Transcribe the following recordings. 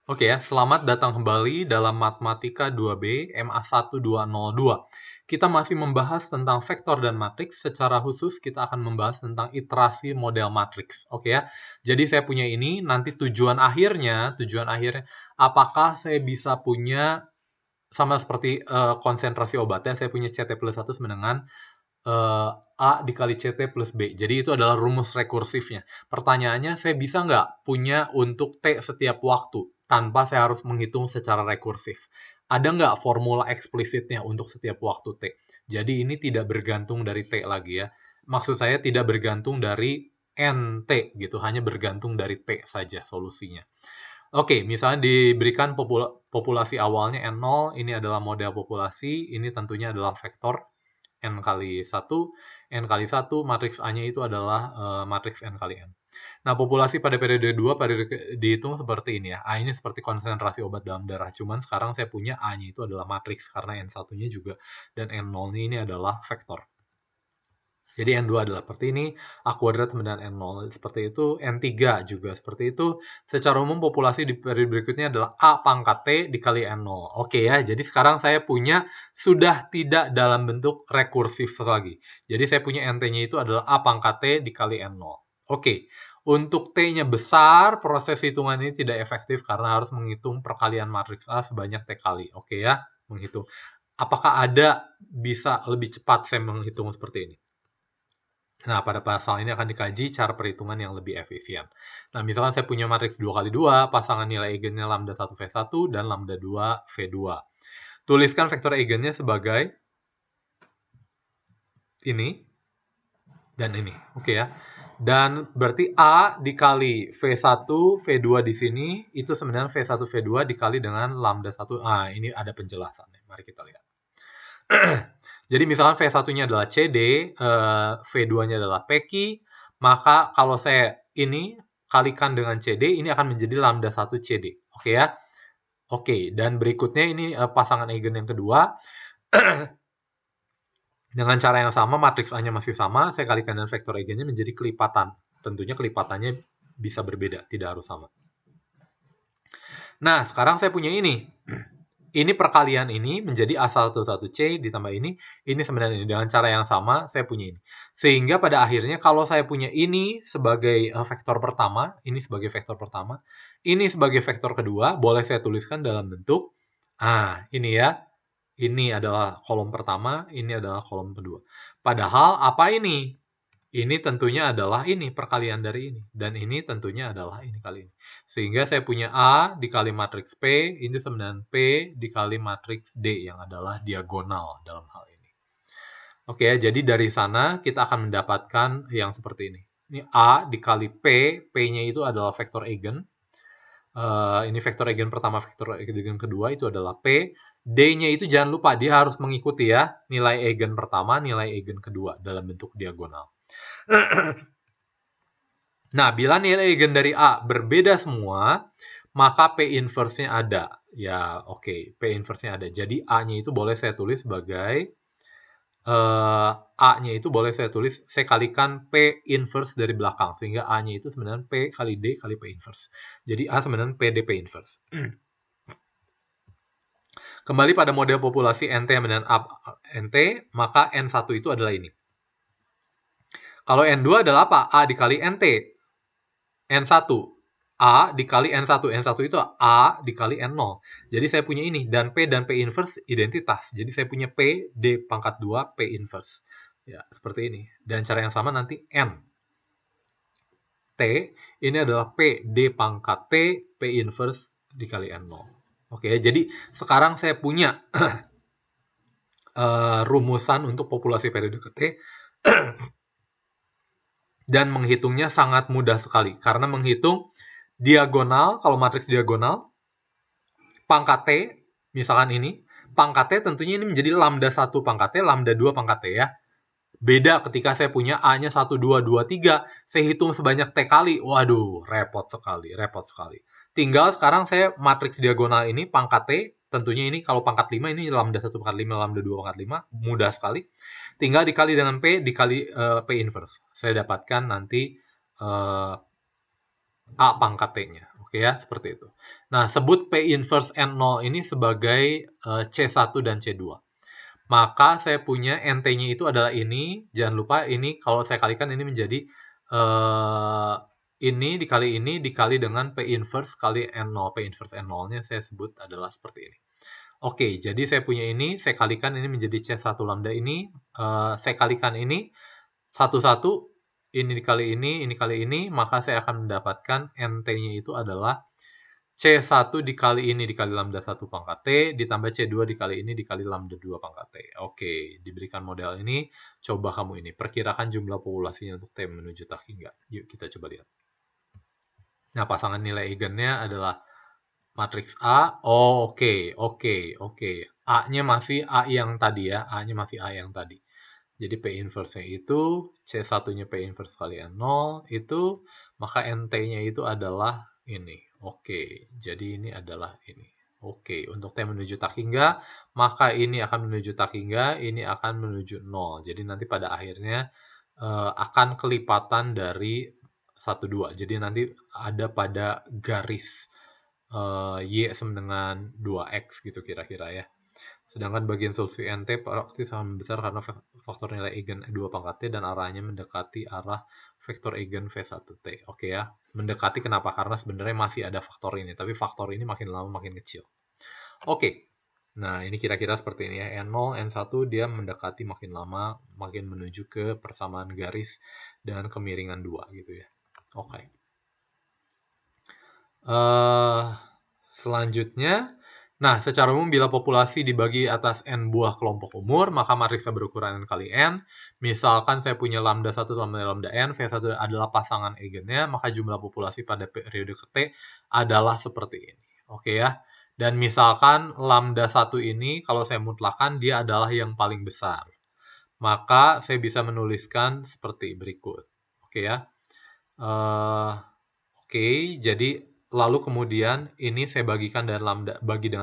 Oke ya, selamat datang kembali dalam Matematika 2B MA1202. Kita masih membahas tentang vektor dan matriks, secara khusus kita akan membahas tentang iterasi model matriks. Oke ya, jadi saya punya ini, nanti tujuan akhirnya, apakah saya bisa punya, sama seperti konsentrasi obatnya, saya punya CT plus 1 sama dengan A dikali CT plus B. Jadi itu adalah rumus rekursifnya. Pertanyaannya, saya bisa nggak punya untuk T setiap waktu tanpa saya harus menghitung secara rekursif? Ada nggak formula eksplisitnya untuk setiap waktu T? Jadi ini tidak bergantung dari T lagi ya. Maksud saya tidak bergantung dari NT gitu, hanya bergantung dari T saja solusinya. Oke, misalnya diberikan populasi awalnya N0, ini adalah model populasi, ini tentunya adalah vektor N kali 1, N kali 1, matriks A-nya itu adalah matriks N kali N. Nah, populasi pada periode 2 dihitung seperti ini ya. A ini seperti konsentrasi obat dalam darah. Cuman sekarang saya punya A-nya itu adalah matriks karena N1-nya juga dan N0-nya ini adalah vektor. Jadi N2 adalah seperti ini, A kuadrat kemudian N0 seperti itu, N3 juga seperti itu. Secara umum populasi di periode berikutnya adalah A pangkat T dikali N0. Oke ya, jadi sekarang saya punya sudah tidak dalam bentuk rekursif lagi. Jadi saya punya NT-nya itu adalah A pangkat T dikali N0. Oke, untuk T-nya besar, proses hitungan ini tidak efektif karena harus menghitung perkalian matriks A sebanyak T kali. Oke ya, menghitung. Apakah ada bisa lebih cepat saya menghitung seperti ini? Nah, pada pasal ini akan dikaji cara perhitungan yang lebih efisien. Nah, misalkan saya punya matriks 2 kali 2, pasangan nilai eigennya lambda 1 V1 dan lambda 2 V2. Tuliskan vektor eigennya sebagai ini dan ini. Oke ya. Dan berarti A dikali V1, V2 di sini, itu sebenarnya V1, V2 dikali dengan lambda 1. Ah, ini ada penjelasannya. Mari kita lihat. Jadi misalkan V1-nya adalah CD, V2-nya adalah PQ, maka kalau saya ini kalikan dengan CD, ini akan menjadi lambda 1 CD. Oke ya? Oke, dan berikutnya ini pasangan eigen yang kedua. Dengan cara yang sama, matriks A-nya masih sama, saya kalikan dengan vektor eigennya menjadi kelipatan. Tentunya kelipatannya bisa berbeda, tidak harus sama. Nah, sekarang saya punya ini. Ini perkalian ini menjadi A11C ditambah ini sebenarnya dengan cara yang sama saya punya ini. Sehingga pada akhirnya kalau saya punya ini sebagai vektor pertama, ini sebagai vektor pertama, ini sebagai vektor kedua, boleh saya tuliskan dalam bentuk, ini ya, ini adalah kolom pertama, ini adalah kolom kedua. Padahal apa ini? Ini tentunya adalah ini, perkalian dari ini. Dan ini tentunya adalah ini kali ini. Sehingga saya punya A dikali matriks P, ini sebenarnya P dikali matriks D yang adalah diagonal dalam hal ini. Oke, jadi dari sana kita akan mendapatkan yang seperti ini. Ini A dikali P, P-nya itu adalah vektor eigen. Ini vektor eigen pertama, vektor eigen kedua itu adalah P. D-nya itu jangan lupa, dia harus mengikuti ya, nilai eigen pertama, nilai eigen kedua dalam bentuk diagonal. Nah, bila nilai eigen dari A berbeda semua, maka P inverse-nya ada. Ya, oke, P inverse-nya ada. Jadi A-nya itu boleh saya tulis sebagai A-nya itu boleh saya tulis, saya kalikan P inverse dari belakang. Sehingga A-nya itu sebenarnya P kali D kali P inverse. Jadi A sebenarnya P D P inverse. Kembali pada model populasi NT dengan NT, maka N1 itu adalah ini. Kalau N2 adalah apa? A dikali NT. N1. A dikali N1. N1 itu A dikali N0. Jadi saya punya ini. Dan P inverse identitas. Jadi saya punya P, D pangkat 2, P inverse. Ya, seperti ini. Dan cara yang sama nanti N. T, ini adalah P, D pangkat T, P inverse dikali N0. Oke, jadi sekarang saya punya rumusan untuk populasi periode T. Dan menghitungnya sangat mudah sekali. Karena menghitung diagonal, kalau matriks diagonal, pangkat T, misalkan ini, pangkat T tentunya ini menjadi lambda 1 pangkat T, lambda 2 pangkat T ya. Beda ketika saya punya A-nya 1, 2, 2, 3, saya hitung sebanyak T kali, waduh, repot sekali. Tinggal sekarang saya matriks diagonal ini, pangkat T, tentunya ini kalau pangkat 5, ini lambda 1 pangkat 5, lambda 2 pangkat 5, mudah sekali. Tinggal dikali dengan P, dikali P inverse. Saya dapatkan nanti A pangkat T-nya. Oke ya, seperti itu. Nah, sebut P inverse N0 ini sebagai C1 dan C2. Maka saya punya NT-nya itu adalah ini. Jangan lupa ini kalau saya kalikan ini menjadi ini dikali dengan P inverse kali N0. P inverse N0-nya saya sebut adalah seperti ini. Oke, jadi saya punya ini, saya kalikan ini menjadi C1 lambda ini, saya kalikan ini, satu-satu, ini kali ini, maka saya akan mendapatkan NT-nya itu adalah C1 dikali ini dikali lambda 1 pangkat T, ditambah C2 dikali ini dikali lambda 2 pangkat T. Oke, diberikan model ini, coba kamu ini, perkirakan jumlah populasinya untuk T menuju tak hingga. Yuk kita coba lihat. Nah, pasangan nilai eigennya adalah matriks A. Oh, oke. A-nya masih A yang tadi ya. A-nya masih A yang tadi. Jadi P inverse-nya itu, C1-nya P inverse kali N0 itu, maka NT-nya itu adalah ini. Oke, jadi ini adalah ini. Oke, untuk T menuju tak hingga, maka ini akan menuju tak hingga, ini akan menuju 0. Jadi nanti pada akhirnya akan kelipatan dari 1, 2. Jadi nanti ada pada garis Y sama dengan 2X gitu kira-kira ya. Sedangkan bagian solusi NT praktis sangat besar karena faktor nilai eigen 2 pangkat T dan arahnya mendekati arah vektor eigen V1T. Oke ya, mendekati kenapa? Karena sebenarnya masih ada faktor ini, tapi faktor ini makin lama makin kecil. Oke, nah ini kira-kira seperti ini ya, N0, N1 dia mendekati makin lama, makin menuju ke persamaan garis dan kemiringan 2 gitu ya. Oke. Selanjutnya, nah secara umum bila populasi dibagi atas N buah kelompok umur, maka matriksnya berukuran N kali N. Misalkan saya punya lambda 1 sama lambda N, V1 adalah pasangan eigennya, maka jumlah populasi pada periode ke T adalah seperti ini. Oke ya. Dan misalkan lambda 1 ini, kalau saya mutlakkan, dia adalah yang paling besar. Maka saya bisa menuliskan seperti berikut. Oke ya. Oke, jadi lalu kemudian ini saya bagikan dengan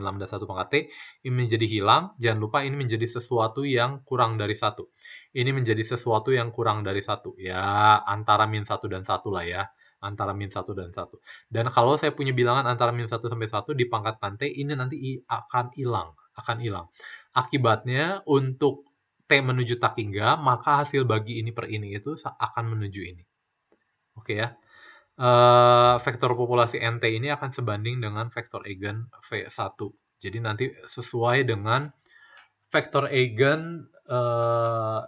lambda 1 pangkat T, ini menjadi hilang. Jangan lupa ini menjadi sesuatu yang kurang dari 1. Ini menjadi sesuatu yang kurang dari 1. Ya, antara min 1 dan 1 lah ya. Antara min 1 dan 1. Dan kalau saya punya bilangan antara min 1 sampai 1 dipangkatkan T, ini nanti akan hilang. Akibatnya untuk T menuju tak hingga, maka hasil bagi ini per ini itu akan menuju ini. Oke ya. Vektor populasi NT ini akan sebanding dengan vektor eigen V1. Jadi nanti sesuai dengan vektor eigen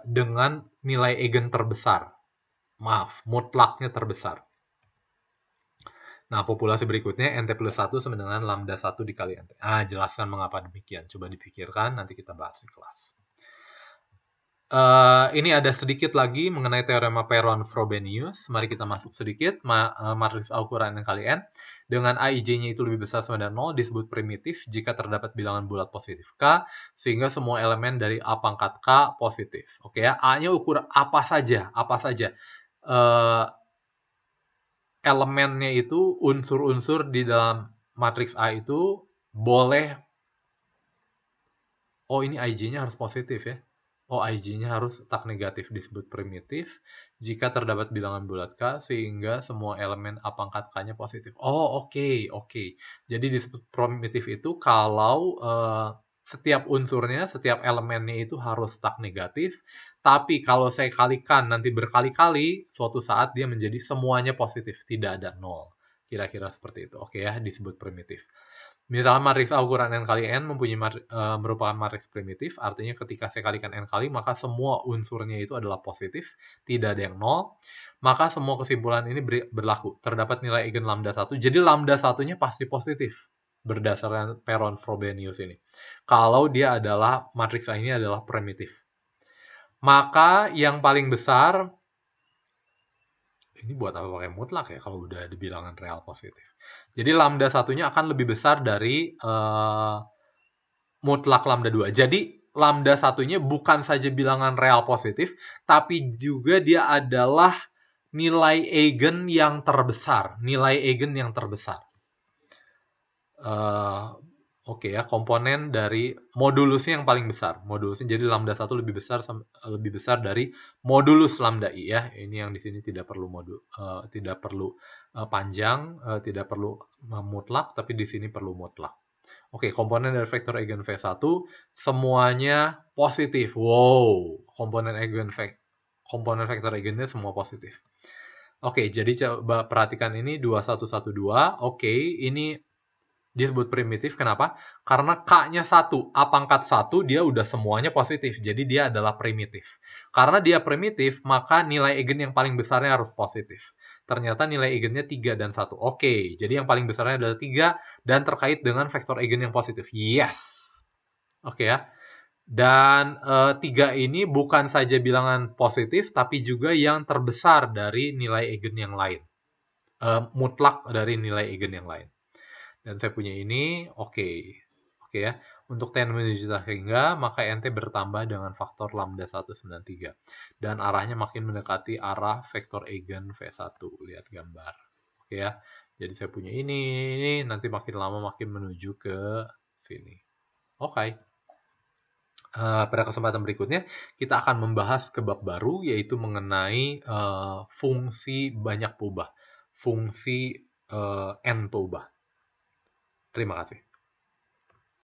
dengan nilai eigen terbesar. Maaf, mutlaknya terbesar. Nah, populasi berikutnya NT plus 1 sama dengan lambda 1 dikali NT. Jelaskan mengapa demikian. Coba dipikirkan, nanti kita bahas di kelas. Ini ada sedikit lagi mengenai teorema Perron-Frobenius. Mari kita masuk sedikit. Matriks A ukuran N kali N. Dengan AIJ-nya itu lebih besar sama dengan 0 disebut primitif jika terdapat bilangan bulat positif K, sehingga semua elemen dari A pangkat K positif. Oke ya, A-nya ukuran apa saja. Elemennya itu, unsur-unsur di dalam matriks A itu boleh. Oh, ini IJ-nya harus positif ya. IJ-nya harus tak negatif, disebut primitif jika terdapat bilangan bulat K sehingga semua elemen A pangkat K-nya positif. Oke. Jadi disebut primitif itu kalau setiap unsurnya, setiap elemennya itu harus tak negatif, tapi kalau saya kalikan nanti berkali-kali, suatu saat dia menjadi semuanya positif, tidak ada nol. Kira-kira seperti itu. Oke ya, disebut primitif. Misalnya matriks A ukuran N kali N merupakan matriks primitif, artinya ketika saya kalikan N kali, maka semua unsurnya itu adalah positif, tidak ada yang nol, maka semua kesimpulan ini berlaku. Terdapat nilai eigen lambda 1, jadi lambda 1-nya pasti positif, berdasarkan Perron-Frobenius ini. Kalau dia adalah, matriks A ini adalah primitif. Maka yang paling besar, ini buat apa pakai mutlak ya kalau udah ada bilangan real positif. Jadi lambda 1-nya akan lebih besar dari mutlak lambda 2. Jadi lambda 1-nya bukan saja bilangan real positif, tapi juga dia adalah nilai eigen yang terbesar. Oke ya, komponen dari modulusnya yang paling besar. Modulusnya jadi lambda 1 lebih besar dari modulus lambda i ya. Ini yang di sini tidak perlu panjang, tidak perlu mutlak, tapi di sini perlu mutlak. Oke, komponen dari vektor eigen V1 semuanya positif. Wow, komponen vektor eigennya semua positif. Oke, jadi coba perhatikan ini 2112. Oke, ini disebut primitif, kenapa? Karena K-nya 1, A pangkat 1 dia udah semuanya positif, jadi dia adalah primitif. Karena dia primitif, maka nilai eigen yang paling besarnya harus positif. Ternyata nilai eigennya 3 dan 1. Oke, jadi yang paling besarnya adalah 3 dan terkait dengan vektor eigen yang positif. Yes! Oke ya. Dan 3 ini bukan saja bilangan positif, tapi juga yang terbesar dari nilai eigen yang lain. Mutlak dari nilai eigen yang lain. Dan saya punya ini, oke ya. Untuk T menuju hingga, maka NT bertambah dengan faktor lambda 193. Dan arahnya makin mendekati arah vektor eigen V1. Lihat gambar. Oke ya. Jadi saya punya ini nanti makin lama makin menuju ke sini. Oke. Pada kesempatan berikutnya, kita akan membahas ke bab baru, yaitu mengenai fungsi banyak peubah. Fungsi N peubah. Terima kasih.